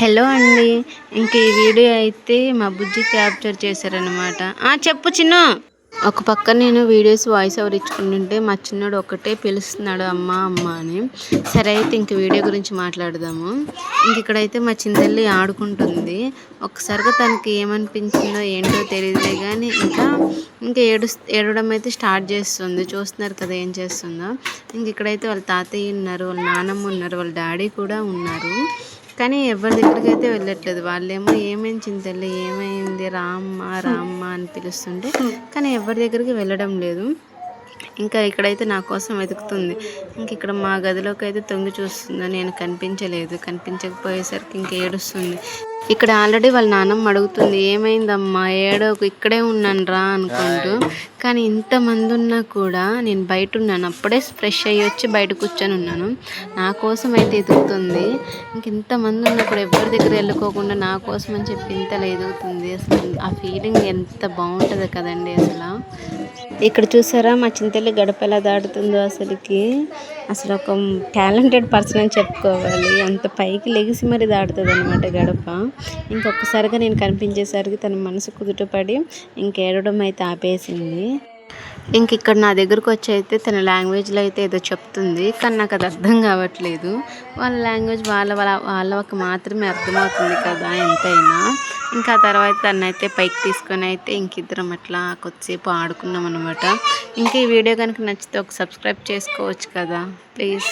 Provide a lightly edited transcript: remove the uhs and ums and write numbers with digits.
Hello అండి. ఇంక ఈ వీడియో అయితే మా బుజ్జి క్యాప్చర్ చేశారనమాట. చెప్పు చిన్న. ఒక పక్క నేను వీడియోస్ వాయిస్ ఓవర్ ఇచ్చుకుంటుంటే మా చిన్నోడు ఒక్కటే పిలుస్తున్నాడు అమ్మ అమ్మ అని. సరే అయితే ఇంక వీడియో గురించి మాట్లాడదాము. ఇంక ఇక్కడైతే మా చింతల్లి ఆడుకుంటుంది. ఒక్కసారిగా తనకి ఏమనిపించిందో ఏంటో తెలియదులే కానీ ఇంకా ఏడవడం అయితే స్టార్ట్ చేస్తుంది. చూస్తున్నారు కదా ఏం చేస్తుందో. ఇంక ఇక్కడైతే వాళ్ళ తాతయ్య ఉన్నారు, వాళ్ళ నాన్నమ్మ ఉన్నారు, వాళ్ళ డాడీ కూడా ఉన్నారు. కానీ ఎవరి దగ్గరికి అయితే వెళ్ళట్లేదు. వాళ్ళేమో ఏమైంది చింతల్లి, ఏమైంది, రామ్మ రామ్మ అని పిలుస్తుంటే కానీ ఎవరి దగ్గరికి వెళ్ళడం లేదు. ఇంకా ఇక్కడైతే నా కోసం వెతుకుతుంది. ఇంక ఇక్కడ మా గదిలోకి అయితే తొంగి చూస్తుంది. నేను కనిపించకపోయేసరికి ఇంక ఏడుస్తుంది. ఇక్కడ ఆల్రెడీ వాళ్ళ నాన్నమ్మ అడుగుతుంది, ఏమైందమ్మా ఏడోకు, ఇక్కడే ఉన్నాను రా అనుకుంటూ. కానీ ఇంతమంది ఉన్నా కూడా నేను బయట ఉన్నాను. అప్పుడే ఫ్రెష్ అయ్యి వచ్చి బయట కూర్చొని ఉన్నాను. నా కోసం అయితే ఎదుగుతుంది. ఇంక ఇంతమంది ఉన్నా కూడా ఎవరి దగ్గర వెళ్ళుకోకుండా నా కోసం అని చెప్పి ఇంతలా ఎదుగుతుంది. అసలు ఆ ఫీలింగ్ ఎంత బాగుంటుందో కదండి అసలు. ఇక్కడ చూసారా మా చింతల్లి గడప ఎలా దాటుతుందో. అసలు ఒక టాలెంటెడ్ పర్సన్ అని చెప్పుకోవాలి. అంత పైకి లెగిసి మరి దాటుతుంది అనమాట గడప. ఇంకొకసారిగా నేను కనిపించేసరికి తన మనసు కుదుటపడి ఇంకేడడం అయితే ఆపేసింది. ఇంక ఇక్కడ నా దగ్గరకు వచ్చి అయితే తన లాంగ్వేజ్లో అయితే ఏదో చెప్తుంది. కానీ నాకు అది అర్థం కావట్లేదు. వాళ్ళ లాంగ్వేజ్ వాళ్ళకి మాత్రమే అర్థమవుతుంది కదా ఎంతైనా. ఇంకా ఆ తర్వాత తను అయితే పైకి తీసుకొని అయితే ఇంకిద్దరం అట్లా కొద్దిసేపు ఆడుకున్నాం అనమాట. ఇంకా ఈ వీడియో కనుక నచ్చితే ఒక సబ్స్క్రైబ్ చేసుకోవచ్చు కదా ప్లీజ్.